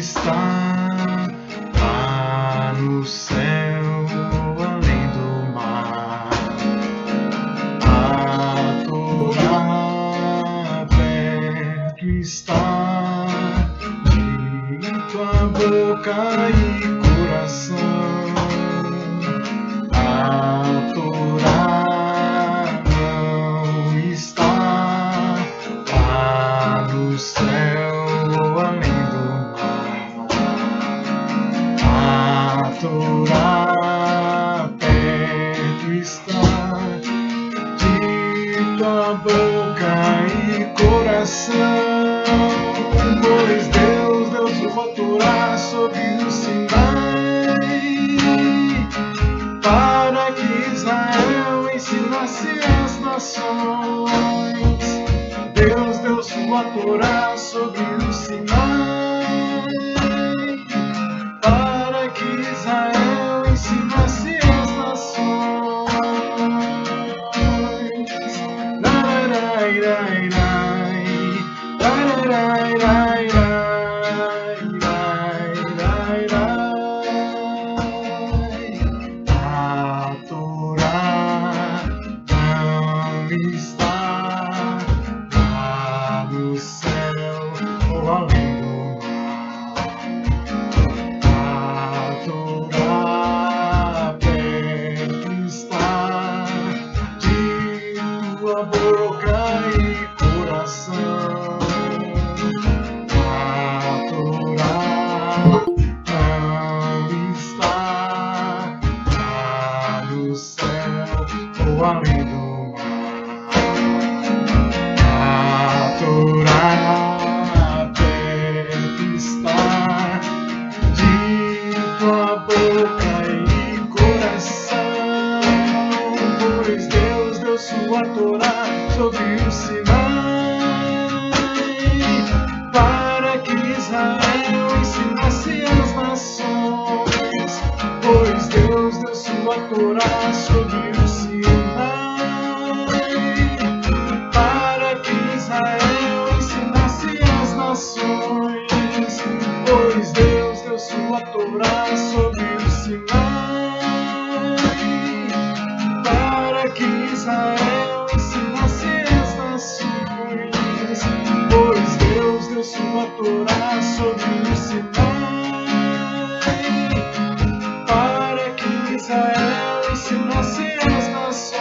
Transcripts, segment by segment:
está lá no céu, além do mar. A Torá perto está, de tua boca e coração. A Torá não está lá no céu, além do mar. A Torá perto está, de tua boca e coração. Pois Deus deu sua Torá sobre o Sinai, para que Israel ensinasse as nações. Deus deu sua Torá sobre o Sinai, para que Israel ensinasse as nações. A Torá não está lá no céu ou além do mar. A Torá perto está, de tua boca e coração. A Torá não está lá no céu ou além do mar. A Torá perto está, de tua boca e coração. Pois Deus deu sua Torá sobre o Sinai, para que Israel ensinasse as nações. Pois Deus deu sua Torá sobre o Sinai, para que Israel ensinasse as nações. Pois Deus deu sua Torá sobre o Sinai, para que Israel ensinasse as nações. Pois Deus deu sua Torá sobre o Sinai, para que Israel ensinasse as nações.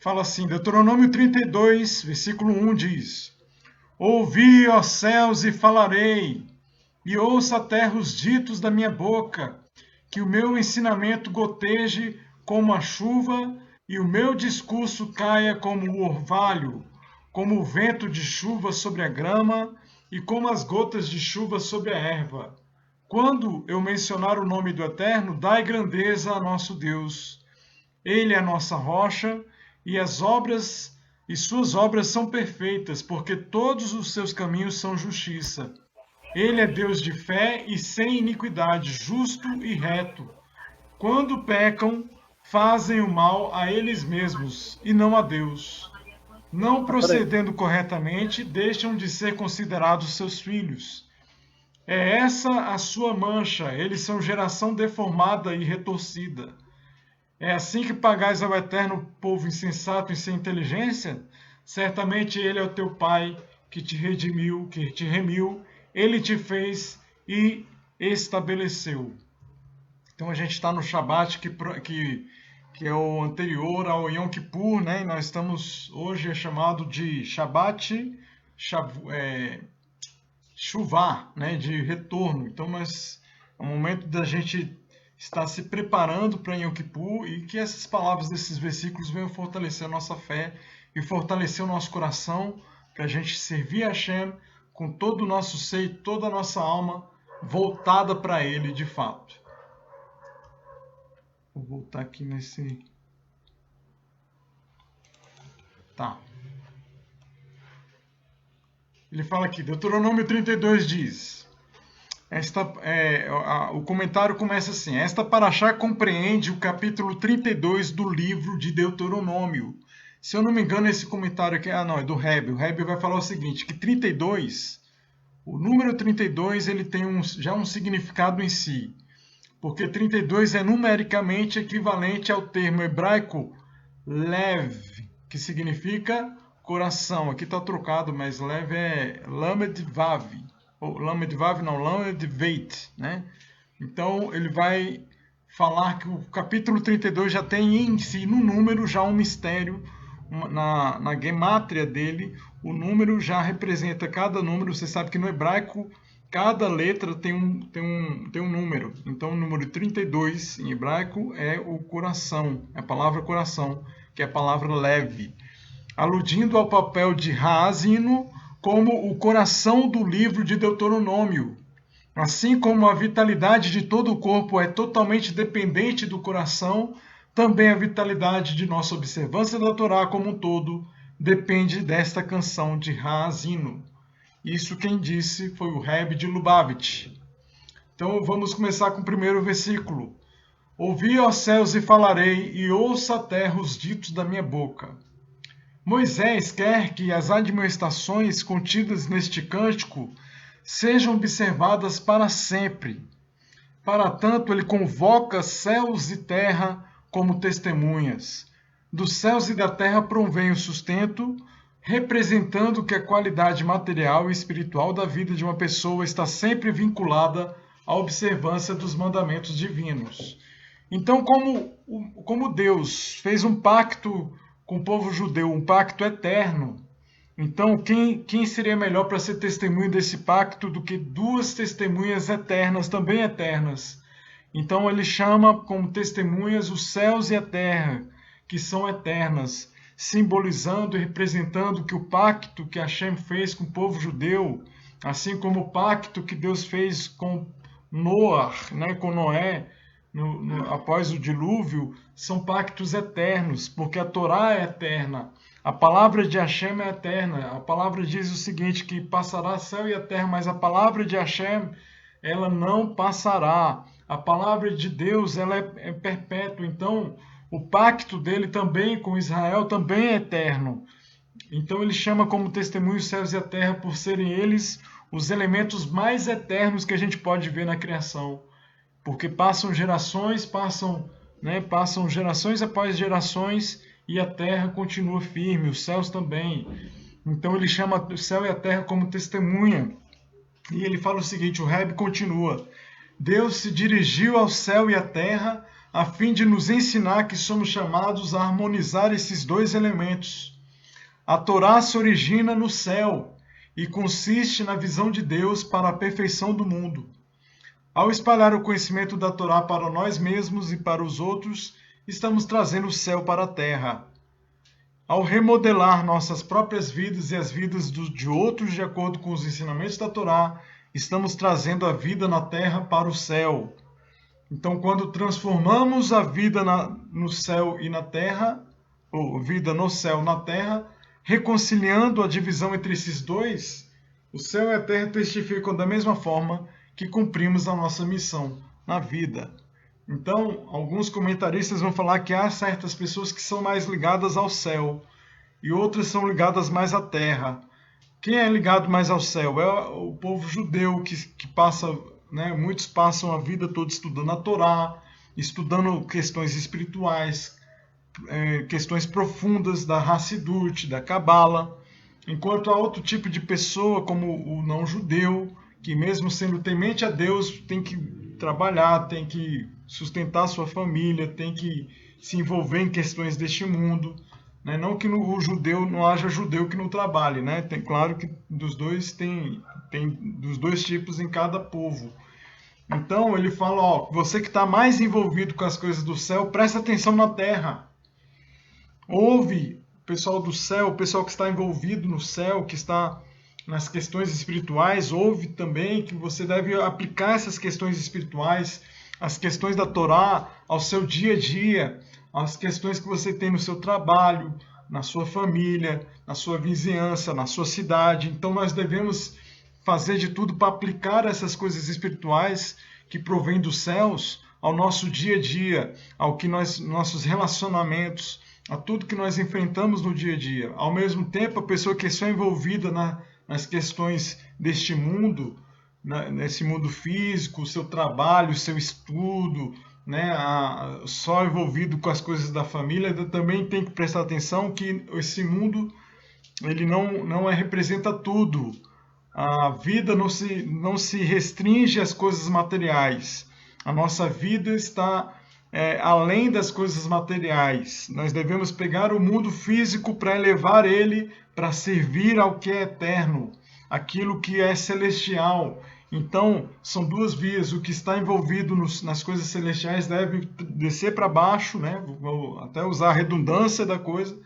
Fala assim, Deuteronômio 32, versículo 1 diz: Ouvi, ó céus, e falarei, e ouça a terra os ditos da minha boca, que o meu ensinamento goteje como a chuva, e o meu discurso caia como o orvalho, como o vento de chuva sobre a grama, e como as gotas de chuva sobre a erva. Quando eu mencionar o nome do Eterno, dai grandeza a nosso Deus. Ele é a nossa rocha, e suas obras são perfeitas, porque todos os seus caminhos são justiça. Ele é Deus de fé e sem iniquidade, justo e reto. Quando pecam, fazem o mal a eles mesmos e não a Deus. Não procedendo corretamente, deixam de ser considerados seus filhos. É essa a sua mancha, eles são geração deformada e retorcida. É assim que pagais ao Eterno, povo insensato e sem inteligência? Certamente Ele é o teu Pai, que te redimiu, que te remiu, Ele te fez e estabeleceu. Então a gente está no Shabat, que é o anterior ao Yom Kippur, né? E nós estamos, hoje é chamado de Shabat Shuvah, né? De retorno. Então é o momento da gente está se preparando para Yom Kippur e que essas palavras desses versículos venham fortalecer a nossa fé e fortalecer o nosso coração para a gente servir a Hashem com todo o nosso ser e toda a nossa alma voltada para Ele de fato. Vou voltar aqui nesse... Tá. Ele fala aqui, Deuteronômio 32 diz... o comentário começa assim: esta paraxá compreende o capítulo 32 do livro de Deuteronômio. Se eu não me engano, esse comentário aqui, não, é do Rebbe. O Rebbe vai falar o seguinte, que 32, o número 32, ele tem já um significado em si. Porque 32 é numericamente equivalente ao termo hebraico lev, que significa coração. Aqui está trocado, mas lev é lamed vav. Ou lamed vav não, lamed veit, né? Então ele vai falar que o capítulo 32 já tem em si, no número, já um mistério. Na gemátria dele, o número já representa cada número. Você sabe que no hebraico cada letra tem um número. Então o número 32 em hebraico é o coração, é a palavra coração, que é a palavra leve, aludindo ao papel de Haazino como o coração do livro de Deuteronômio. Assim como a vitalidade de todo o corpo é totalmente dependente do coração, também a vitalidade de nossa observância da Torá como um todo depende desta canção de Haazino. Isso quem disse foi o Rebbe de Lubavitch. Então vamos começar com o primeiro versículo. Ouvi, ó céus, e falarei, e ouça a terra os ditos da minha boca. Moisés quer que as admoestações contidas neste cântico sejam observadas para sempre. Para tanto, ele convoca céus e terra como testemunhas. Dos céus e da terra provém o sustento, representando que a qualidade material e espiritual da vida de uma pessoa está sempre vinculada à observância dos mandamentos divinos. Então, como Deus fez um pacto com o povo judeu, um pacto eterno, então quem seria melhor para ser testemunho desse pacto do que duas testemunhas eternas, também eternas? Então ele chama como testemunhas os céus e a terra, que são eternas, simbolizando e representando que o pacto que Hashem fez com o povo judeu, assim como o pacto que Deus fez com Noah, né, com Noé, após o dilúvio, são pactos eternos, porque a Torá é eterna, a palavra de Hashem é eterna. A palavra diz o seguinte, que passará céu e a terra, mas a palavra de Hashem, ela não passará. A palavra de Deus, ela é perpétua. Então, o pacto dele também com Israel também é eterno. Então, ele chama como testemunho os céus e a terra por serem eles os elementos mais eternos que a gente pode ver na criação. Porque passam gerações, passam gerações após gerações e a terra continua firme, os céus também. Então ele chama o céu e a terra como testemunha. E ele fala o seguinte, o Rebbe continua. Deus se dirigiu ao céu e à terra a fim de nos ensinar que somos chamados a harmonizar esses dois elementos. A Torá se origina no céu e consiste na visão de Deus para a perfeição do mundo. Ao espalhar o conhecimento da Torá para nós mesmos e para os outros, estamos trazendo o céu para a terra. Ao remodelar nossas próprias vidas e as vidas de outros de acordo com os ensinamentos da Torá, estamos trazendo a vida na terra para o céu. Então, quando transformamos a vida no céu e na terra, ou vida no céu na terra, reconciliando a divisão entre esses dois, o céu e a terra testificam da mesma forma que cumprimos a nossa missão na vida. Então, alguns comentaristas vão falar que há certas pessoas que são mais ligadas ao céu e outras são ligadas mais à terra. Quem é ligado mais ao céu? É o povo judeu que passa, né, muitos passam a vida toda estudando a Torá, estudando questões espirituais, questões profundas da Hassidut, da Cabala, enquanto há outro tipo de pessoa, como o não-judeu, que mesmo sendo temente a Deus, tem que trabalhar, tem que sustentar sua família, tem que se envolver em questões deste mundo. Né? Não que o judeu não haja judeu que não trabalhe, né? Tem, claro que dos dois tem dos dois tipos em cada povo. Então ele fala, ó, você que está mais envolvido com as coisas do céu, presta atenção na terra. Ouve o pessoal do céu, o pessoal que está envolvido no céu, que está nas questões espirituais, ouve também que você deve aplicar essas questões espirituais as questões da Torá ao seu dia a dia, as questões que você tem no seu trabalho, na sua família, na sua vizinhança, na sua cidade. Então nós devemos fazer de tudo para aplicar essas coisas espirituais que provêm dos céus ao nosso dia a dia, ao que nossos relacionamentos, a tudo que nós enfrentamos no dia a dia. Ao mesmo tempo, a pessoa que é só envolvida nas questões deste mundo, nesse mundo físico, o seu trabalho, o seu estudo, né, só envolvido com as coisas da família, também tem que prestar atenção que esse mundo ele não representa tudo. A vida não se restringe às coisas materiais. A nossa vida está além das coisas materiais. Nós devemos pegar o mundo físico para elevar ele para servir ao que é eterno, aquilo que é celestial. Então, são duas vias. O que está envolvido nas coisas celestiais deve descer para baixo, né? Vou até usar a redundância da coisa,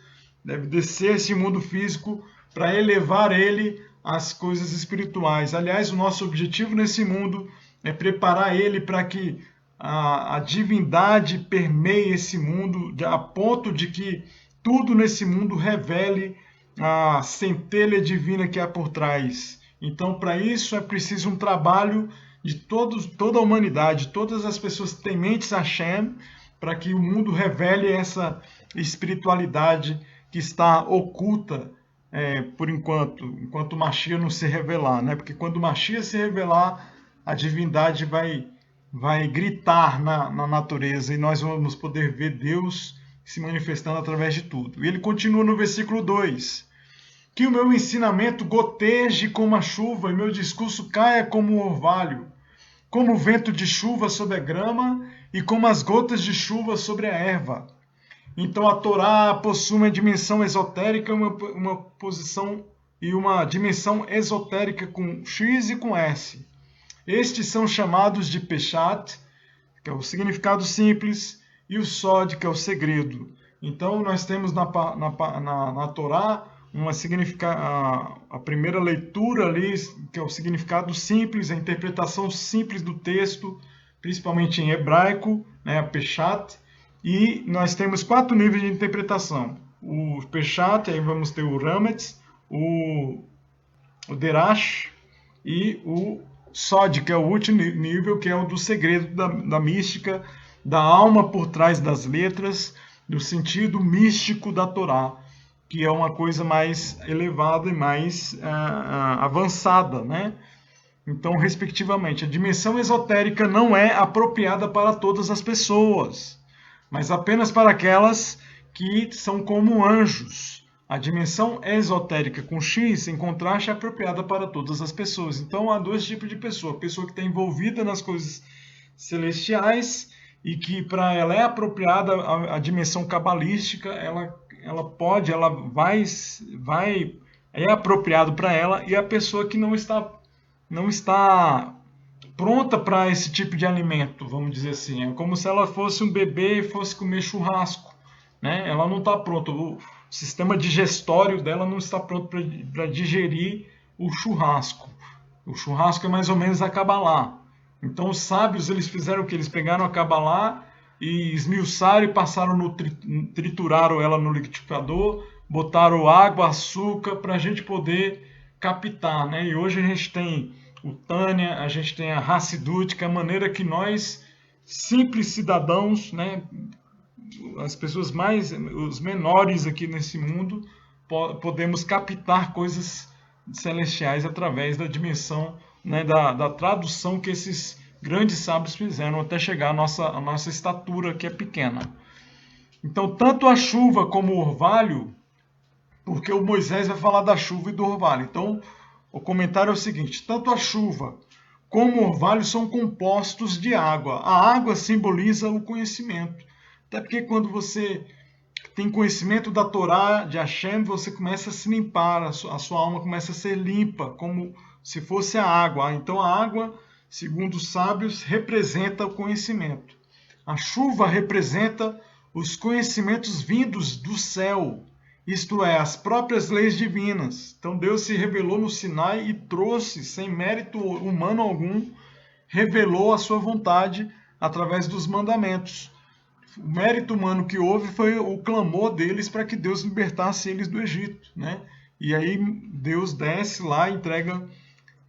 deve descer esse mundo físico para elevar ele às coisas espirituais. Aliás, o nosso objetivo nesse mundo é preparar ele para que a divindade permeie esse mundo a ponto de que tudo nesse mundo revele a centelha divina que há por trás. Então, para isso é preciso um trabalho de toda a humanidade, todas as pessoas tementes a Hashem, para que o mundo revele essa espiritualidade que está oculta por enquanto o Mashiach não se revelar, né? Porque quando o Mashiach se revelar, a divindade vai gritar na natureza e nós vamos poder ver Deus se manifestando através de tudo. E ele continua no versículo 2. Que o meu ensinamento goteje como a chuva e meu discurso caia como um orvalho, como o vento de chuva sobre a grama e como as gotas de chuva sobre a erva. Então a Torá possui uma dimensão esotérica, uma posição e uma dimensão esotérica com X e com S. Estes são chamados de Peshat, que é o significado simples, e o Sod, que é o segredo. Então nós temos na Torá a primeira leitura ali, que é o significado simples, a interpretação simples do texto, principalmente em hebraico, né, a Peshat, e nós temos 4 níveis de interpretação. O Peshat, aí vamos ter o Rametz, o Derash e o Sod, que é o último nível, que é o do segredo da mística, da alma por trás das letras, do sentido místico da Torá, que é uma coisa mais elevada e mais avançada, né? Então, respectivamente, a dimensão esotérica não é apropriada para todas as pessoas, mas apenas para aquelas que são como anjos. A dimensão esotérica com X, em contraste, é apropriada para todas as pessoas. Então, há 2 tipos de pessoa. A pessoa que está envolvida nas coisas celestiais e que para ela é apropriada a dimensão cabalística, é apropriado para ela, e a pessoa que não está pronta para esse tipo de alimento, vamos dizer assim. É como se ela fosse um bebê e fosse comer churrasco, né? Ela não está pronta. O sistema digestório dela não está pronto para digerir o churrasco. O churrasco é mais ou menos a Kabbalah. Então os sábios, eles fizeram o que? Eles pegaram a Kabbalah e esmiuçaram e trituraram ela no liquidificador, botaram água, açúcar, para a gente poder captar, né? E hoje a gente tem o Tânia, a gente tem a Hassidut, que é a maneira que nós, simples cidadãos, né, as pessoas os menores aqui nesse mundo, podemos captar coisas celestiais através da dimensão, né, da tradução que esses grandes sábios fizeram até chegar à nossa estatura, que é pequena. Então, tanto a chuva como o orvalho, porque o Moisés vai falar da chuva e do orvalho. Então, o comentário é o seguinte: tanto a chuva como o orvalho são compostos de água. A água simboliza o conhecimento. Até porque quando você tem conhecimento da Torá, de Hashem, você começa a se limpar, a sua alma começa a ser limpa, como se fosse a água. Então a água, segundo os sábios, representa o conhecimento. A chuva representa os conhecimentos vindos do céu, isto é, as próprias leis divinas. Então Deus se revelou no Sinai e trouxe, sem mérito humano algum, revelou a sua vontade através dos mandamentos. O mérito humano que houve foi o clamor deles para que Deus libertasse eles do Egito, né? E aí Deus desce lá e entrega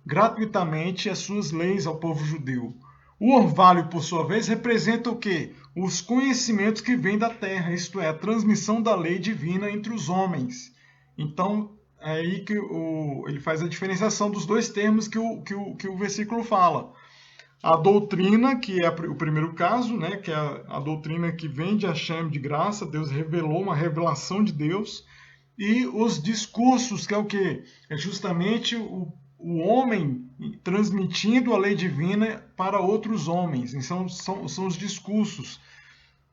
gratuitamente as suas leis ao povo judeu. O orvalho, por sua vez, representa o quê? Os conhecimentos que vêm da terra, isto é, a transmissão da lei divina entre os homens. Então, é aí que ele faz a diferenciação dos dois termos que o versículo fala. A doutrina, que é o primeiro caso, né, que é a doutrina que vem de Hashem de graça, Deus revelou uma revelação de Deus, e os discursos, que é o quê? É justamente o homem transmitindo a lei divina para outros homens. Então, são os discursos,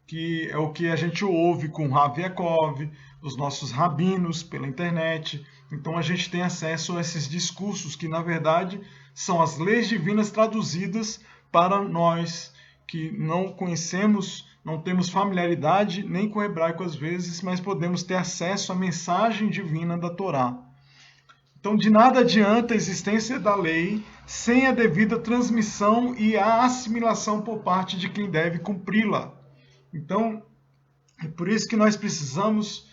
que é o que a gente ouve com Rav Yaakov, os nossos rabinos pela internet. Então a gente tem acesso a esses discursos que, na verdade, são as leis divinas traduzidas para nós que não conhecemos, não temos familiaridade nem com o hebraico às vezes, mas podemos ter acesso à mensagem divina da Torá. Então, de nada adianta a existência da lei sem a devida transmissão e a assimilação por parte de quem deve cumpri-la. Então, é por isso que nós precisamos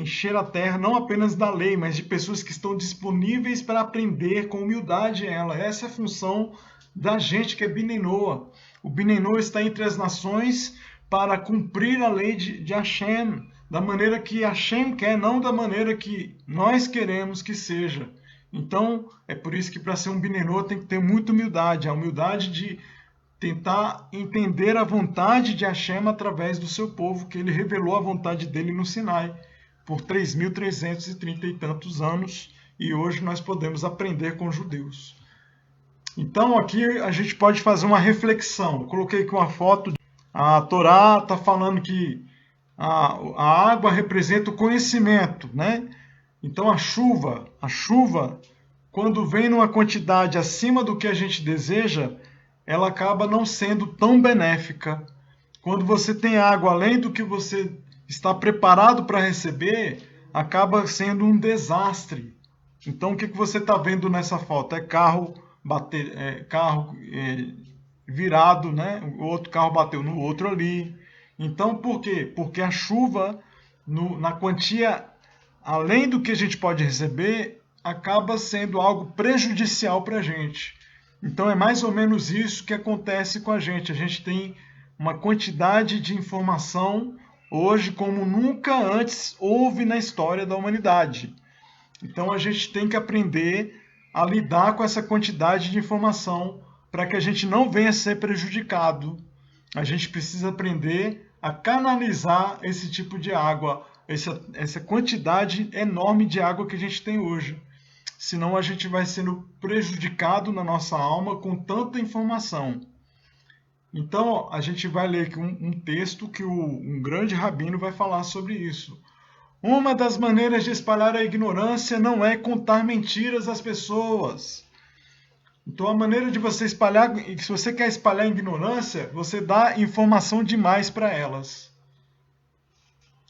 encher a terra não apenas da lei, mas de pessoas que estão disponíveis para aprender com humildade ela. Essa é a função da gente que é Binei Noah. O Binei Noah está entre as nações para cumprir a lei de Hashem, da maneira que Hashem quer, não da maneira que nós queremos que seja. Então, é por isso que para ser um Binei Noah tem que ter muita humildade, a humildade de tentar entender a vontade de Hashem através do seu povo, que ele revelou a vontade dele no Sinai por 3.330 e tantos anos, e hoje nós podemos aprender com os judeus. Então aqui a gente pode fazer uma reflexão. Eu coloquei aqui uma foto. A Torá está falando que a água representa o conhecimento, né? Então a chuva, quando vem numa quantidade acima do que a gente deseja, ela acaba não sendo tão benéfica. Quando você tem água além do que você está preparado para receber, acaba sendo um desastre. Então o que você está vendo nessa foto? É carro virado, né? O outro carro bateu no outro ali. Então por quê? Porque a chuva, na quantia além do que a gente pode receber, acaba sendo algo prejudicial para a gente. Então é mais ou menos isso que acontece com a gente. A gente tem uma quantidade de informação hoje como nunca antes houve na história da humanidade. Então a gente tem que aprender a lidar com essa quantidade de informação para que a gente não venha a ser prejudicado. A gente precisa aprender a canalizar esse tipo de água, essa quantidade enorme de água que a gente tem hoje. Senão a gente vai sendo prejudicado na nossa alma com tanta informação. Então a gente vai ler aqui um texto que um grande rabino vai falar sobre isso. Uma das maneiras de espalhar a ignorância não é contar mentiras às pessoas. Então a maneira de você espalhar, se você quer espalhar a ignorância, você dá informação demais para elas.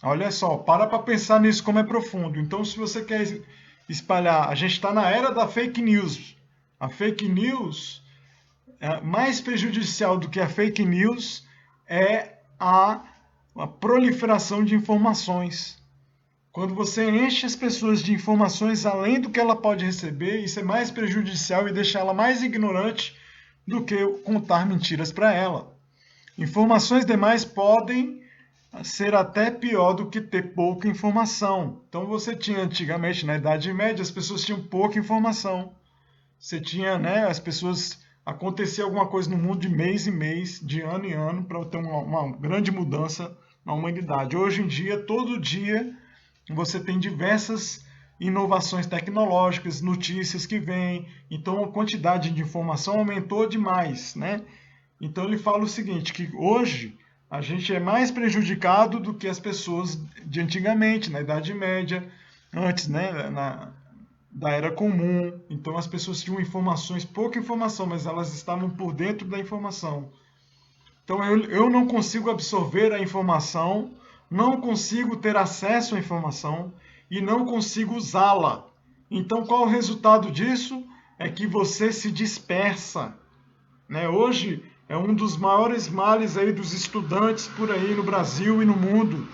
Olha só, para pensar nisso como é profundo. Então se você quer espalhar, a gente está na era da fake news. A fake news, mais prejudicial do que a fake news, é a proliferação de informações. Quando você enche as pessoas de informações além do que ela pode receber, isso é mais prejudicial e deixa ela mais ignorante do que contar mentiras para ela. Informações demais podem ser até pior do que ter pouca informação. Então você tinha antigamente, na Idade Média, as pessoas tinham pouca informação. Você tinha, né, as pessoas, acontecia alguma coisa no mundo de mês em mês, de ano em ano, para ter uma grande mudança na humanidade. Hoje em dia, todo dia, você tem diversas inovações tecnológicas, notícias que vêm, então a quantidade de informação aumentou demais, né? Então ele fala o seguinte, que hoje a gente é mais prejudicado do que as pessoas de antigamente, na Idade Média, antes, né, da Era Comum. Então as pessoas tinham informações, pouca informação, mas elas estavam por dentro da informação. Então eu não consigo absorver a informação, não consigo ter acesso à informação e não consigo usá-la. Então qual o resultado disso? É que você se dispersa. Né? Hoje é um dos maiores males aí dos estudantes por aí no Brasil e no mundo,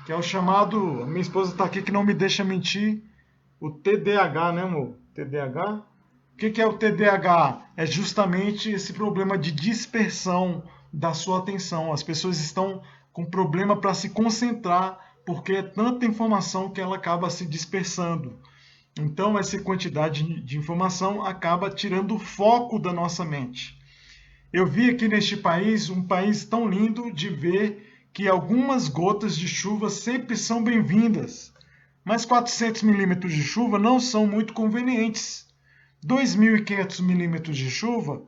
que é o chamado, a minha esposa está aqui que não me deixa mentir, o TDAH, né, amor? TDAH? O que é o TDAH? É justamente esse problema de dispersão da sua atenção. As pessoas estão com problema para se concentrar, porque é tanta informação que ela acaba se dispersando. Então, essa quantidade de informação acaba tirando o foco da nossa mente. Eu vi aqui neste país, um país tão lindo de ver que algumas gotas de chuva sempre são bem-vindas, mas 400 milímetros de chuva não são muito convenientes. 2.500 milímetros de chuva,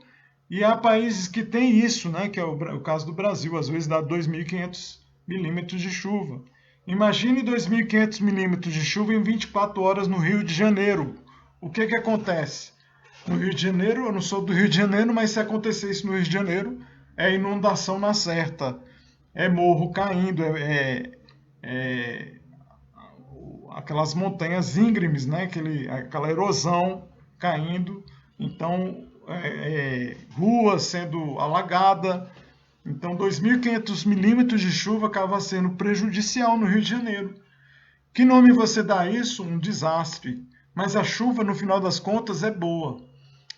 e há países que têm isso, né, que é o caso do Brasil, às vezes dá 2.500 milímetros de chuva. Imagine 2.500 milímetros de chuva em 24 horas no Rio de Janeiro. O que acontece? No Rio de Janeiro, eu não sou do Rio de Janeiro, mas se acontecer isso no Rio de Janeiro, é inundação na certa. É morro caindo, aquelas montanhas íngremes, né? Aquela erosão caindo. Então, rua sendo alagada. Então, 2.500 milímetros de chuva acaba sendo prejudicial no Rio de Janeiro. Que nome você dá a isso? Um desastre. Mas a chuva, no final das contas, é boa.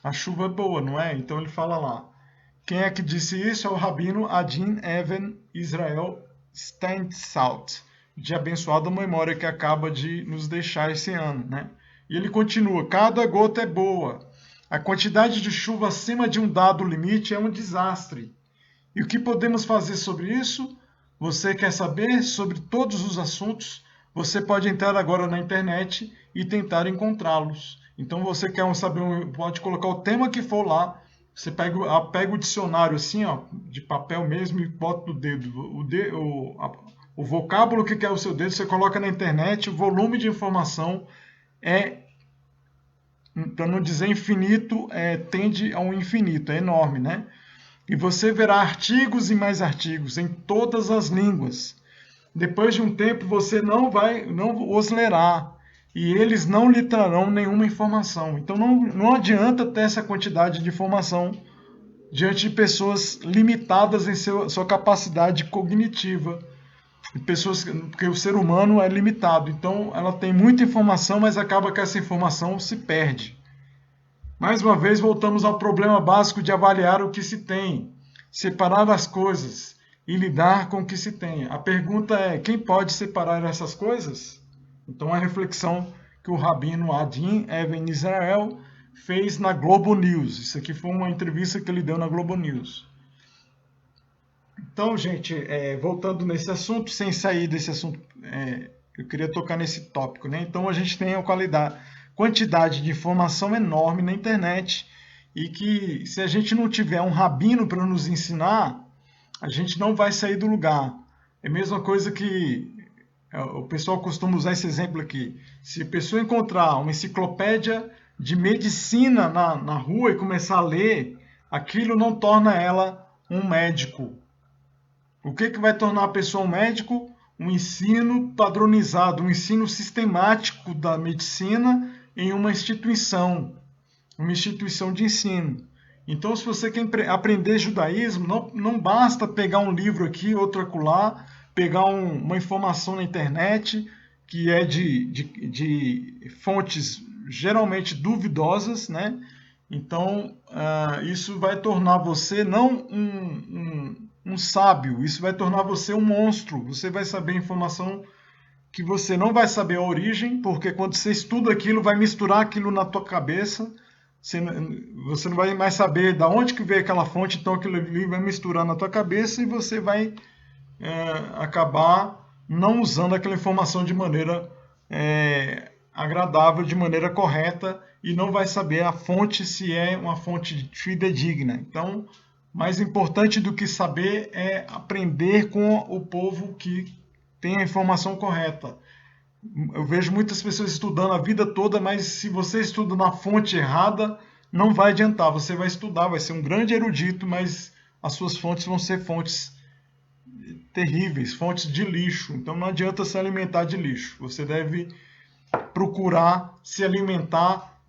A chuva é boa, não é? Então ele fala lá. Quem é que disse isso? É o rabino Adin Even Israel Steinsaltz, de abençoada memória que acaba de nos deixar esse ano, né? E ele continua, cada gota é boa. A quantidade de chuva acima de um dado limite é um desastre. E o que podemos fazer sobre isso? Você quer saber sobre todos os assuntos? Você pode entrar agora na internet e tentar encontrá-los. Então você quer saber, pode colocar o tema que for lá. Você pega o dicionário assim, ó, de papel mesmo e bota no dedo. O vocábulo que quer o seu dedo, você coloca na internet, o volume de informação é, para não dizer infinito, tende ao infinito, é enorme, né? E você verá artigos e mais artigos em todas as línguas. Depois de um tempo você não os lerá e eles não lhe trarão nenhuma informação. Então não adianta ter essa quantidade de informação diante de pessoas limitadas em sua capacidade cognitiva. Porque o ser humano é limitado. Então ela tem muita informação, mas acaba que essa informação se perde. Mais uma vez, voltamos ao problema básico de avaliar o que se tem, separar as coisas e lidar com o que se tem. A pergunta é, quem pode separar essas coisas? Então, a reflexão que o rabino Adin Even Israel fez na Globo News. Isso aqui foi uma entrevista que ele deu na Globo News. Então, gente, voltando nesse assunto, sem sair desse assunto, eu queria tocar nesse tópico, né? Então, a gente tem a quantidade de informação enorme na internet e que se a gente não tiver um rabino para nos ensinar, a gente não vai sair do lugar. É a mesma coisa que o pessoal costuma usar esse exemplo aqui. Se a pessoa encontrar uma enciclopédia de medicina na rua e começar a ler, aquilo não torna ela um médico. O que vai tornar a pessoa um médico? Um ensino padronizado, um ensino sistemático da medicina em uma instituição de ensino. Então, se você quer aprender judaísmo, não basta pegar um livro aqui, outro acolá, pegar uma informação na internet que é de fontes geralmente duvidosas, né? Então, isso vai tornar você não um sábio, isso vai tornar você um monstro. Você vai saber informação que você não vai saber a origem, porque quando você estuda aquilo, vai misturar aquilo na tua cabeça, você não vai mais saber de onde que veio aquela fonte, então aquilo ali vai misturar na tua cabeça e você vai acabar não usando aquela informação de maneira agradável, de maneira correta, e não vai saber a fonte se é uma fonte fidedigna. Então, mais importante do que saber é aprender com o povo que tem a informação correta. Eu vejo muitas pessoas estudando a vida toda, mas se você estuda na fonte errada, não vai adiantar. Você vai estudar, vai ser um grande erudito, mas as suas fontes vão ser fontes terríveis, fontes de lixo. Então não adianta se alimentar de lixo. Você deve procurar se alimentar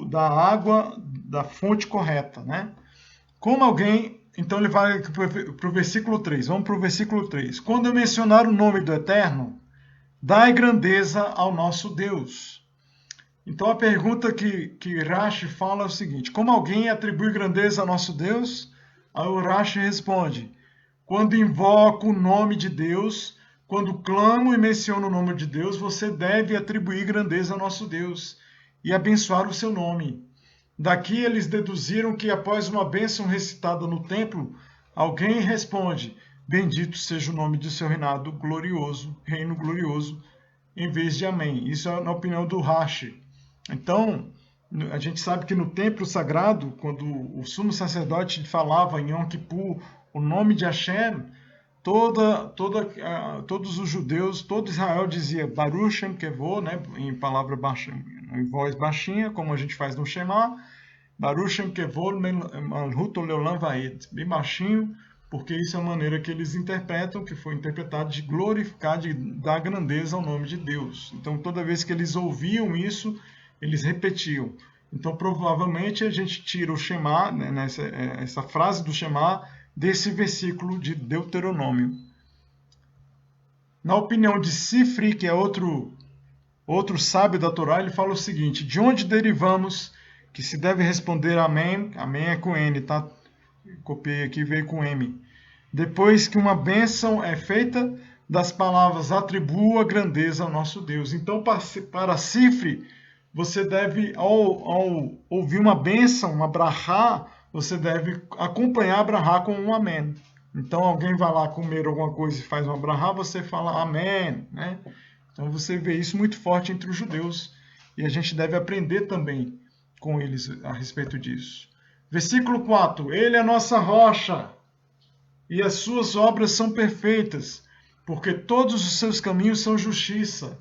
da água da fonte correta, né? Como alguém então ele vai para o versículo 3. Vamos para o versículo 3. Quando eu mencionar o nome do Eterno, dai grandeza ao nosso Deus. Então a pergunta que Rashi fala é o seguinte: como alguém atribui grandeza ao nosso Deus? Aí o Rashi responde: quando invoco o nome de Deus, quando clamo e menciono o nome de Deus, você deve atribuir grandeza ao nosso Deus e abençoar o seu nome. Daqui eles deduziram que após uma bênção recitada no templo, alguém responde: bendito seja o nome de seu reinado glorioso, reino glorioso, em vez de amém. Isso é na opinião do Rashi. Então, a gente sabe que no templo sagrado, quando o sumo sacerdote falava em Yom Kippur o nome de Hashem, todos os judeus, todo Israel dizia Baruch Shem Kevod, né, em palavra baixa, em voz baixinha, como a gente faz no Shema, Baruch Shem Kevod Malhut Leolam Vaed, bem baixinho, porque isso é a maneira que eles interpretam, que foi interpretado de glorificar, de dar grandeza ao nome de Deus. Então, toda vez que eles ouviam isso, eles repetiam. Então, provavelmente, a gente tira o Shema, né, essa frase do Shema, desse versículo de Deuteronômio. Na opinião de Sifri, que é outro sábio da Torá, ele fala o seguinte: de onde derivamos que se deve responder amém? Amém é com N, tá? Copiei aqui, veio com M. Depois que uma bênção é feita, das palavras atribua grandeza ao nosso Deus. Então, para Sifri, você deve, ao ouvir uma bênção, uma brahá, você deve acompanhar a brahá com um amém. Então, alguém vai lá comer alguma coisa e faz uma brahá, você fala amém, né? Então, você vê isso muito forte entre os judeus. E a gente deve aprender também com eles a respeito disso. Versículo 4. Ele é a nossa rocha, e as suas obras são perfeitas, porque todos os seus caminhos são justiça.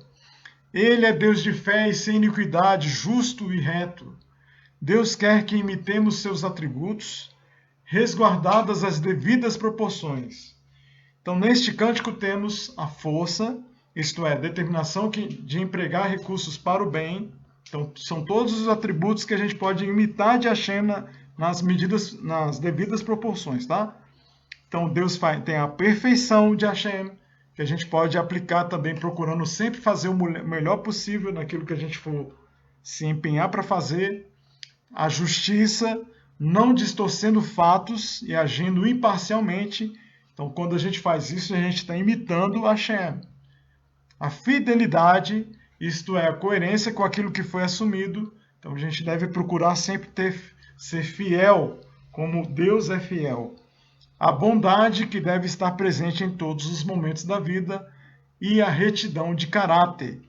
Ele é Deus de fé e sem iniquidade, justo e reto. Deus quer que imitemos seus atributos, resguardadas as devidas proporções. Então, neste cântico temos a força, isto é, a determinação de empregar recursos para o bem. Então, são todos os atributos que a gente pode imitar de Hashem nas devidas proporções, tá? Então, Deus tem a perfeição de Hashem, que a gente pode aplicar também, procurando sempre fazer o melhor possível naquilo que a gente for se empenhar para fazer. A justiça, não distorcendo fatos e agindo imparcialmente. Então, quando a gente faz isso, a gente está imitando Hashem. A fidelidade, isto é, a coerência com aquilo que foi assumido. Então, a gente deve procurar sempre ser fiel, como Deus é fiel. A bondade, que deve estar presente em todos os momentos da vida. E a retidão de caráter.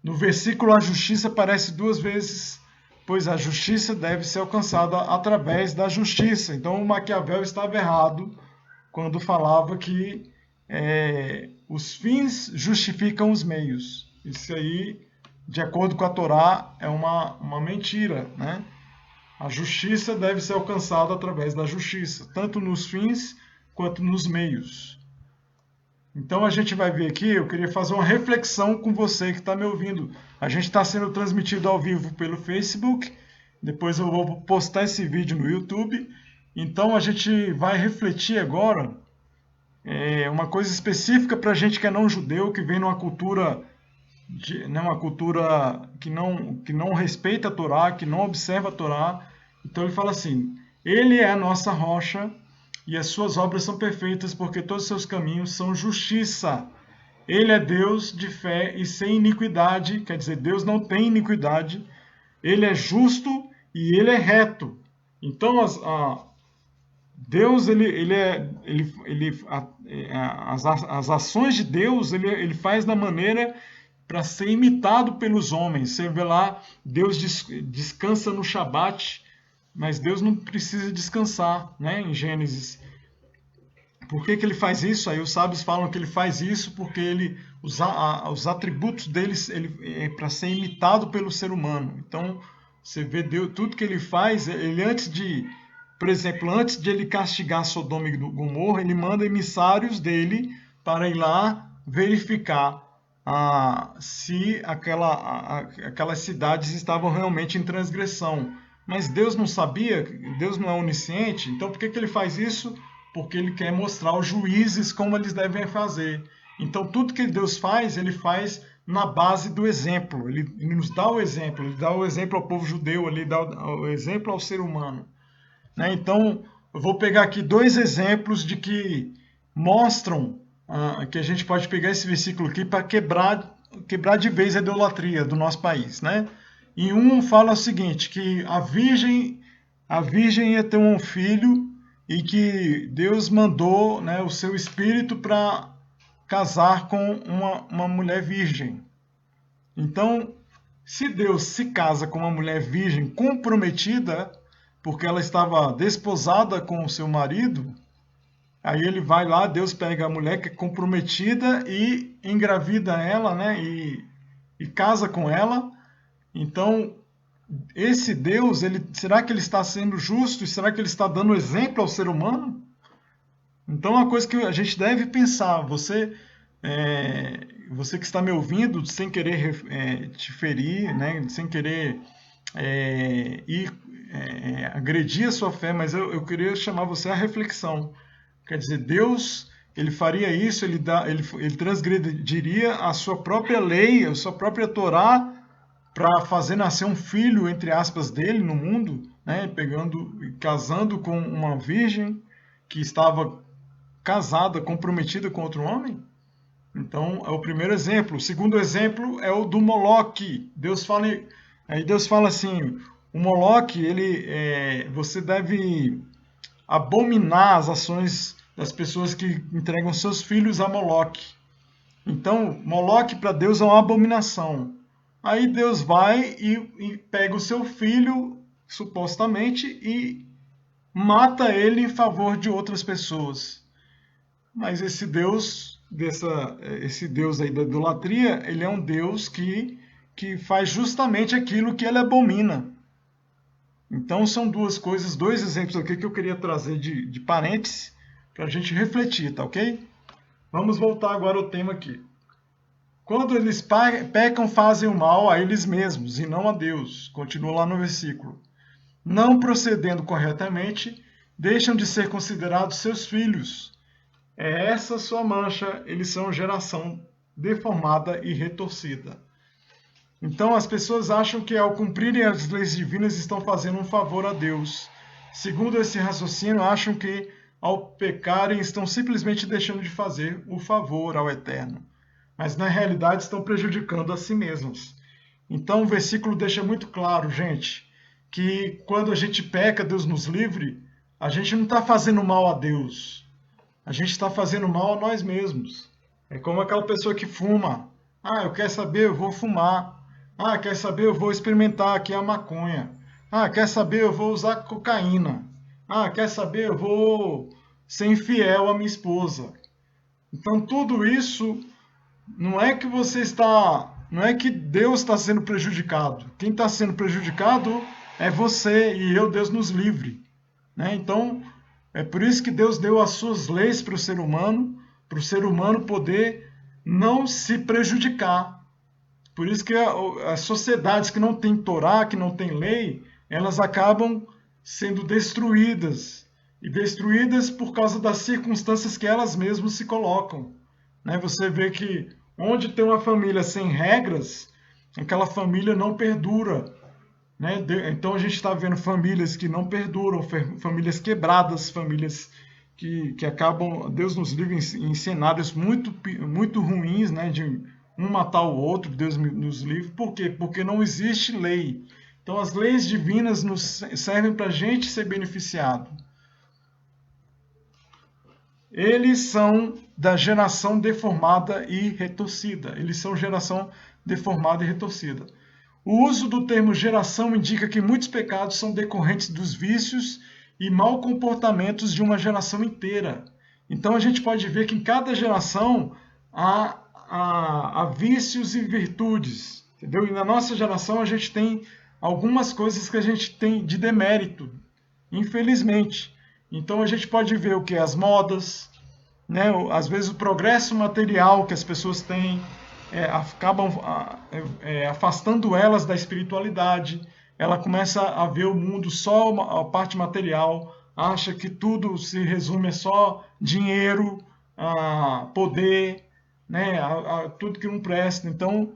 No versículo, a justiça aparece 2 vezes, pois a justiça deve ser alcançada através da justiça. Então, o Maquiavel estava errado quando falava que os fins justificam os meios. Isso aí, de acordo com a Torá, é uma mentira, né? A justiça deve ser alcançada através da justiça, tanto nos fins quanto nos meios. Então a gente vai ver aqui, eu queria fazer uma reflexão com você que está me ouvindo. A gente está sendo transmitido ao vivo pelo Facebook, depois eu vou postar esse vídeo no YouTube. Então a gente vai refletir agora uma coisa específica para a gente que é não judeu, que vem numa cultura, uma cultura que não respeita a Torá, que não observa a Torá. Então ele fala assim: ele é a nossa rocha, e as suas obras são perfeitas, porque todos os seus caminhos são justiça. Ele é Deus de fé e sem iniquidade, quer dizer, Deus não tem iniquidade. Ele é justo e ele é reto. Então, Deus, as ações de Deus, ele faz da maneira para ser imitado pelos homens. Você vê lá, Deus descansa no Shabat, mas Deus não precisa descansar, né? Em Gênesis. Por que ele faz isso? Aí os sábios falam que ele faz isso porque os atributos dele é para ser imitado pelo ser humano. Então, você vê Deus, tudo que ele faz, por exemplo, antes de ele castigar Sodoma e Gomorra, ele manda emissários dele para ir lá verificar se aquelas cidades estavam realmente em transgressão. Mas Deus não sabia, Deus não é onisciente, então por que ele faz isso? Porque ele quer mostrar aos juízes como eles devem fazer. Então tudo que Deus faz, ele faz na base do exemplo. Ele nos dá o exemplo, ele dá o exemplo ao povo judeu, ele dá o exemplo ao ser humano. Né? Então, eu vou pegar aqui dois exemplos de que mostram que a gente pode pegar esse versículo aqui para quebrar de vez a idolatria do nosso país, né? E um fala o seguinte, que a virgem ia ter um filho e que Deus mandou, né, o seu espírito para casar com uma mulher virgem. Então, se Deus se casa com uma mulher virgem comprometida, porque ela estava desposada com o seu marido, aí ele vai lá, Deus pega a mulher que é comprometida e engravida ela, né? E casa com ela. Então, esse Deus, será que ele está sendo justo? E será que ele está dando exemplo ao ser humano? Então, é uma coisa que a gente deve pensar. Você que está me ouvindo, sem querer te ferir, né? Sem querer agredir a sua fé, mas eu queria chamar você à reflexão. Quer dizer, Deus, ele faria isso, ele transgrediria a sua própria lei, a sua própria Torá, para fazer nascer um filho, entre aspas, dele no mundo, né? Casando com uma virgem que estava casada, comprometida com outro homem? Então, é o primeiro exemplo. O segundo exemplo é o do Moloque. Deus fala assim, o Moloque, você deve abominar as ações das pessoas que entregam seus filhos a Moloque. Então, Moloque para Deus é uma abominação. Aí Deus vai e pega o seu filho, supostamente, e mata ele em favor de outras pessoas. Mas esse Deus aí da idolatria, ele é um Deus que faz justamente aquilo que ele abomina. Então são dois exemplos aqui que eu queria trazer de parênteses para a gente refletir, tá ok? Vamos voltar agora ao tema aqui. Quando eles pecam, fazem o mal a eles mesmos e não a Deus. Continua lá no versículo. Não procedendo corretamente, deixam de ser considerados seus filhos. É essa sua mancha, eles são geração deformada e retorcida. Então as pessoas acham que ao cumprirem as leis divinas estão fazendo um favor a Deus. Segundo esse raciocínio, acham que ao pecarem estão simplesmente deixando de fazer o favor ao Eterno. Mas na realidade estão prejudicando a si mesmos. Então o versículo deixa muito claro, gente, que quando a gente peca, Deus nos livre, a gente não está fazendo mal a Deus. A gente está fazendo mal a nós mesmos. É como aquela pessoa que fuma. Eu quero saber, eu vou fumar. Quer saber, eu vou experimentar aqui a maconha. Quer saber, eu vou usar cocaína. Quer saber, eu vou ser infiel à minha esposa. Então tudo isso não é que Deus está sendo prejudicado. Quem está sendo prejudicado é você e eu, Deus nos livre. Né? Então, é por isso que Deus deu as suas leis para o ser humano poder não se prejudicar. Por isso que as sociedades que não têm Torá, que não têm lei, elas acabam sendo destruídas. E destruídas por causa das circunstâncias que elas mesmas se colocam. Né? Você vê que onde tem uma família sem regras, aquela família não perdura. Né? Então a gente está vendo famílias que não perduram, famílias quebradas, famílias que acabam, Deus nos livre, em cenários muito, muito ruins, né? De um matar o outro, Deus nos livre. Por quê? Porque não existe lei. Então as leis divinas nos servem para a gente ser beneficiado. Eles são da geração deformada e retorcida. Eles são geração deformada e retorcida. O uso do termo geração indica que muitos pecados são decorrentes dos vícios e mau comportamentos de uma geração inteira. Então a gente pode ver que em cada geração há vícios e virtudes. Entendeu? E na nossa geração a gente tem algumas coisas que a gente tem de demérito, infelizmente. Então a gente pode ver o que? As modas, né? Às vezes o progresso material que as pessoas têm acabam afastando elas da espiritualidade. ela começa a ver o mundo só a parte material, acha que tudo se resume a só dinheiro, a poder, né, a tudo que não presta. Então,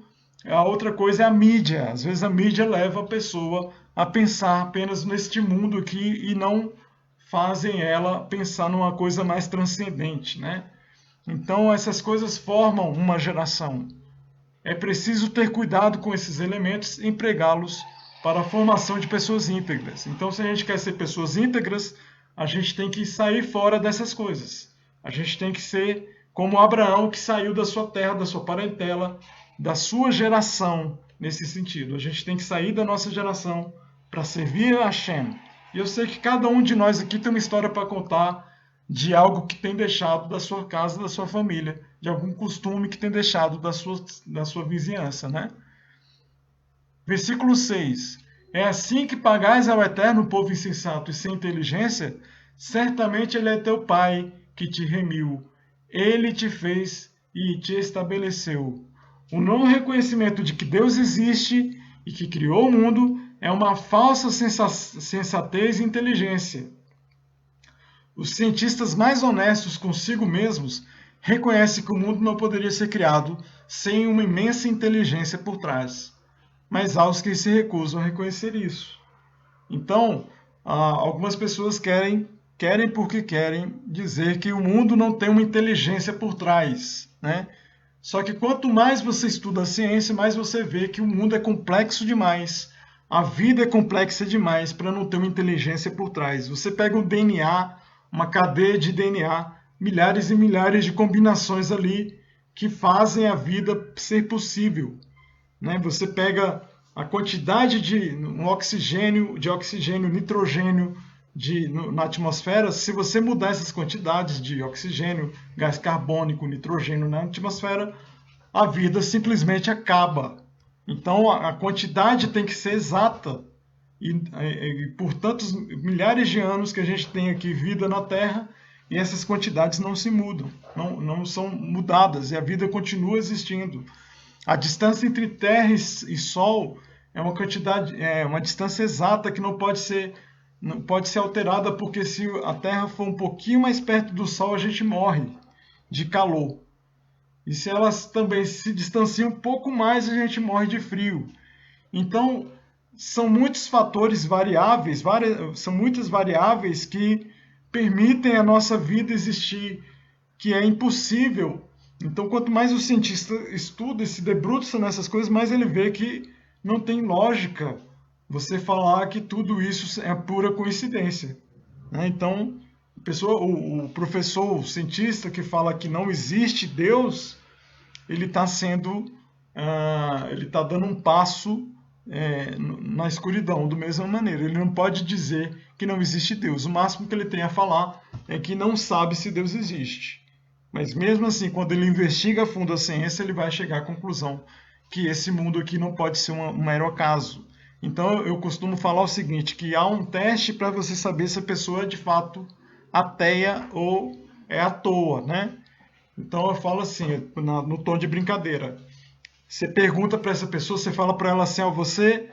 a outra coisa é a mídia. Às vezes a mídia leva a pessoa a pensar apenas neste mundo aqui e não fazem ela pensar numa coisa mais transcendente, né? Então, essas coisas formam uma geração. É preciso ter cuidado com esses elementos e empregá-los para a formação de pessoas íntegras. Então, se a gente quer ser pessoas íntegras, a gente tem que sair fora dessas coisas. A gente tem que ser como Abraão, que saiu da sua terra, da sua parentela, da sua geração, nesse sentido. A gente tem que sair da nossa geração para servir a Hashem. E eu sei que cada um de nós aqui tem uma história para contar de algo que tem deixado da sua casa, da sua família, de algum costume que tem deixado da sua vizinhança, né? Versículo 6. É assim que pagais ao Eterno, povo insensato e sem inteligência? Certamente ele é teu pai que te remiu. Ele te fez e te estabeleceu. O não reconhecimento de que Deus existe e que criou o mundo é uma falsa sensatez e inteligência. Os cientistas mais honestos consigo mesmos reconhecem que o mundo não poderia ser criado sem uma imensa inteligência por trás. Mas há os que se recusam a reconhecer isso. Então, algumas pessoas querem porque querem dizer que o mundo não tem uma inteligência por trás, né? Só que quanto mais você estuda a ciência, mais você vê que o mundo é complexo demais. A vida é complexa demais para não ter uma inteligência por trás. Você pega um DNA, uma cadeia de DNA, milhares e milhares de combinações ali que fazem a vida ser possível, né? Você pega a quantidade de oxigênio, nitrogênio na atmosfera. Se você mudar essas quantidades de oxigênio, gás carbônico, nitrogênio na atmosfera, a vida simplesmente acaba. Então a quantidade tem que ser exata. E por tantos milhares de anos que a gente tem aqui vida na Terra, e essas quantidades não se mudam, não são mudadas, e a vida continua existindo. A distância entre Terra e Sol é uma distância exata que não pode ser alterada, porque se a Terra for um pouquinho mais perto do Sol, a gente morre de calor. E se elas também se distanciam um pouco mais, a gente morre de frio. Então, são muitos fatores variáveis, são muitas variáveis que permitem a nossa vida existir, que é impossível. Então, quanto mais o cientista estuda e se debruça nessas coisas, mais ele vê que não tem lógica você falar que tudo isso é pura coincidência, né? Então, o professor, o cientista que fala que não existe Deus, ele está dando um passo na escuridão, da mesma maneira. Ele não pode dizer que não existe Deus. O máximo que ele tem a falar é que não sabe se Deus existe. Mas mesmo assim, quando ele investiga a fundo a ciência, ele vai chegar à conclusão que esse mundo aqui não pode ser um mero acaso. Então eu costumo falar o seguinte, que há um teste para você saber se a pessoa é de fato ateia ou é à toa, né? Então eu falo assim, no tom de brincadeira. Você pergunta para essa pessoa, você fala para ela assim, você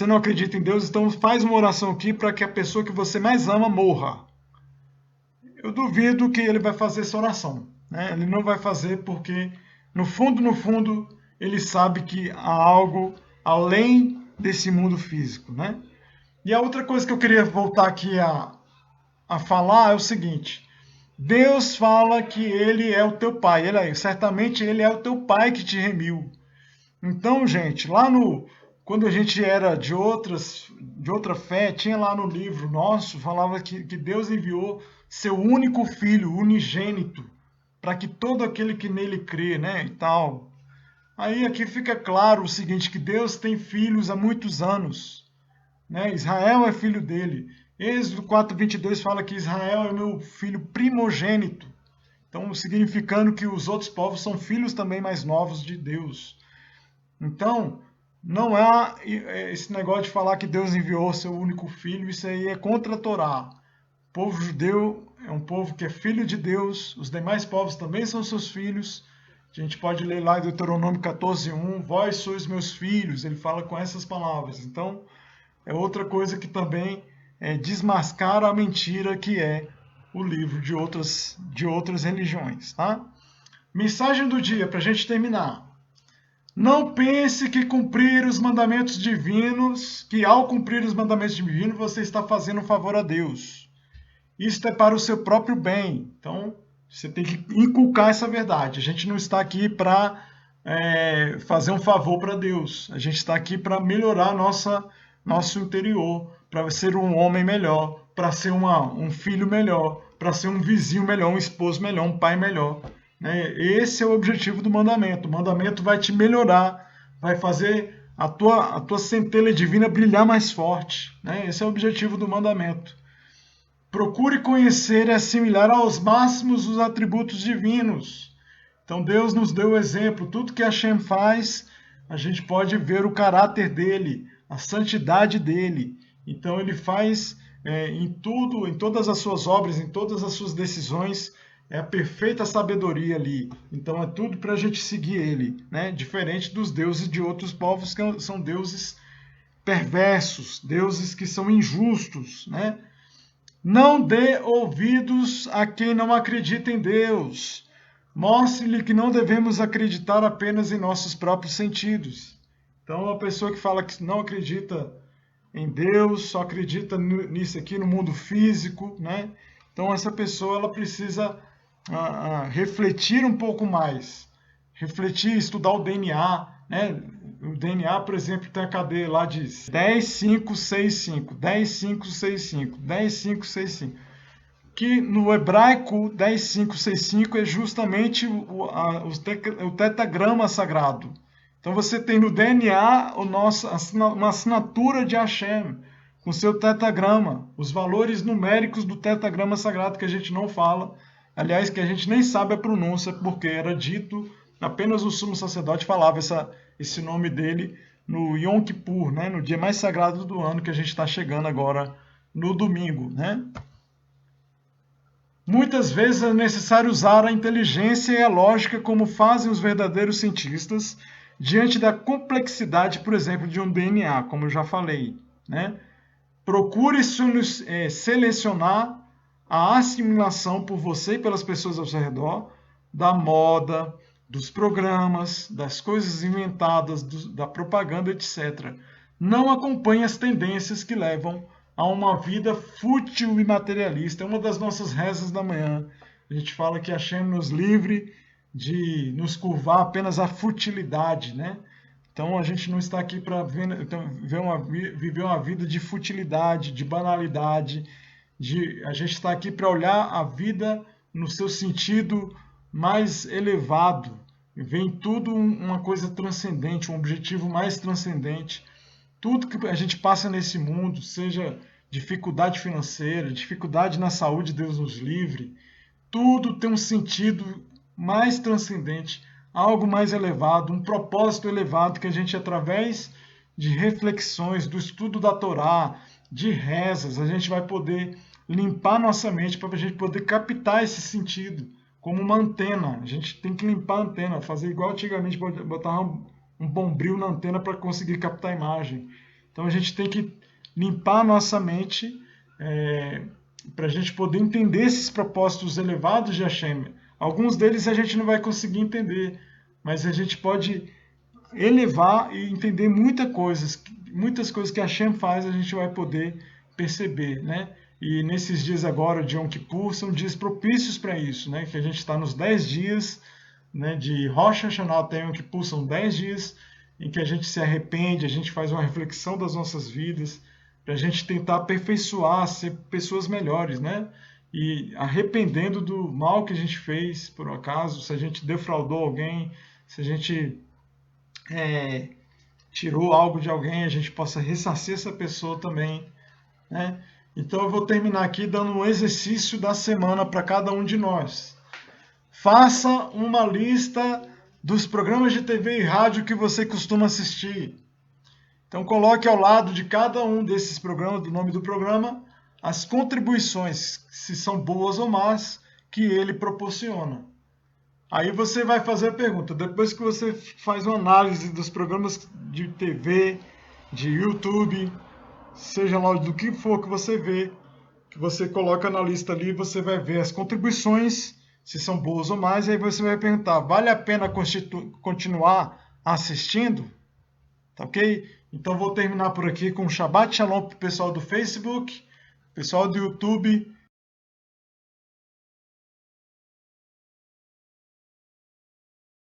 não acredita em Deus, então faz uma oração aqui para que a pessoa que você mais ama morra. Eu duvido que ele vai fazer essa oração, né? Ele não vai fazer porque, no fundo, ele sabe que há algo além desse mundo físico, né? E a outra coisa que eu queria voltar aqui a falar é o seguinte: Deus fala que ele é o teu pai. Certamente ele é o teu pai que te remiu. Então, gente, quando a gente era de outra fé, tinha lá no livro nosso, falava que Deus enviou seu único filho, unigênito, para que todo aquele que nele crê, né, e tal. Aí aqui fica claro o seguinte, que Deus tem filhos há muitos anos, né? Israel é filho dele. Êxodo 4:22 fala que Israel é meu filho primogênito. Então, significando que os outros povos são filhos também mais novos de Deus. Então, não há esse negócio de falar que Deus enviou seu único filho, isso aí é contra a Torá. O povo judeu é um povo que é filho de Deus, os demais povos também são seus filhos, A gente pode ler lá em Deuteronômio 14:1, vós sois meus filhos, ele fala com essas palavras. Então, é outra coisa que também desmascara a mentira que é o livro de outras religiões, tá? Mensagem do dia, para a gente terminar. Não pense que cumprir os mandamentos divinos, que ao cumprir os mandamentos divinos você está fazendo um favor a Deus. Isso é para o seu próprio bem. Então, você tem que inculcar essa verdade. A gente não está aqui para fazer um favor para Deus. A gente está aqui para melhorar nosso interior, para ser um homem melhor, para ser um filho melhor, para ser um vizinho melhor, um esposo melhor, um pai melhor. Né? Esse é o objetivo do mandamento. O mandamento vai te melhorar, vai fazer a tua centelha divina brilhar mais forte. Né? Esse é o objetivo do mandamento. Procure conhecer e assimilar aos máximos os atributos divinos. Então Deus nos deu o exemplo. Tudo que Hashem faz, a gente pode ver o caráter dele, a santidade dele. Então ele faz em tudo, em todas as suas obras, em todas as suas decisões, é a perfeita sabedoria ali. Então é tudo para a gente seguir ele, né? Diferente dos deuses de outros povos que são deuses perversos, deuses que são injustos, né? Não dê ouvidos a quem não acredita em Deus. Mostre-lhe que não devemos acreditar apenas em nossos próprios sentidos. Então, a pessoa que fala que não acredita em Deus, só acredita nisso aqui no mundo físico, né? Então, essa pessoa ela precisa refletir um pouco mais. Refletir, estudar o DNA, né? O DNA, por exemplo, tem a cadeia lá de 10.5.6.5, 10.5.6.5, 10.5.6.5, que no hebraico 10.5.6.5 é justamente o tetagrama sagrado. Então você tem no DNA uma assinatura de Hashem, com seu tetagrama, os valores numéricos do tetagrama sagrado que a gente não fala, aliás, que a gente nem sabe a pronúncia, porque era dito, apenas o sumo sacerdote falava esse nome dele no Yom Kippur, né? No dia mais sagrado do ano que a gente está chegando agora no domingo, né? Muitas vezes é necessário usar a inteligência e a lógica como fazem os verdadeiros cientistas diante da complexidade, por exemplo, de um DNA, como eu já falei, né? Procure selecionar a assimilação por você e pelas pessoas ao seu redor da moda, dos programas, das coisas inventadas, da propaganda, etc. Não acompanhe as tendências que levam a uma vida fútil e materialista. É uma das nossas rezas da manhã. A gente fala que Hashem nos livre de nos curvar apenas à futilidade, né? Então a gente não está aqui para viver uma vida de futilidade, de banalidade. A gente está aqui para olhar a vida no seu sentido mais elevado, vem tudo uma coisa transcendente, um objetivo mais transcendente. Tudo que a gente passa nesse mundo, seja dificuldade financeira, dificuldade na saúde, Deus nos livre, tudo tem um sentido mais transcendente, algo mais elevado, um propósito elevado que a gente, através de reflexões, do estudo da Torá, de rezas, a gente vai poder limpar nossa mente para a gente poder captar esse sentido como uma antena. A gente tem que limpar a antena, fazer igual antigamente, botar um bombril na antena para conseguir captar a imagem. Então a gente tem que limpar a nossa mente para a gente poder entender esses propósitos elevados de Hashem. Alguns deles a gente não vai conseguir entender, mas a gente pode elevar e entender muitas coisas que Hashem faz, a gente vai poder perceber, né? E nesses dias agora de Yom Kippur são dias propícios para isso, né? Que a gente está nos 10 dias, né, de Rosh Hashanah até Yom Kippur, são 10 dias em que a gente se arrepende, a gente faz uma reflexão das nossas vidas, para a gente tentar aperfeiçoar, ser pessoas melhores, né? E arrependendo do mal que a gente fez, por acaso, se a gente defraudou alguém, se a gente tirou algo de alguém, a gente possa ressarcir essa pessoa também, né? Então eu vou terminar aqui dando um exercício da semana para cada um de nós. Faça uma lista dos programas de TV e rádio que você costuma assistir. Então coloque ao lado de cada um desses programas, do nome do programa, as contribuições, se são boas ou más, que ele proporciona. Aí você vai fazer a pergunta. Depois que você faz uma análise dos programas de TV, de YouTube, seja lá do que for que você vê, que você coloca na lista ali, você vai ver as contribuições, se são boas ou mais, e aí você vai perguntar, vale a pena continuar assistindo? Tá ok? Então vou terminar por aqui com um Shabbat Shalom pro pessoal do Facebook, pessoal do YouTube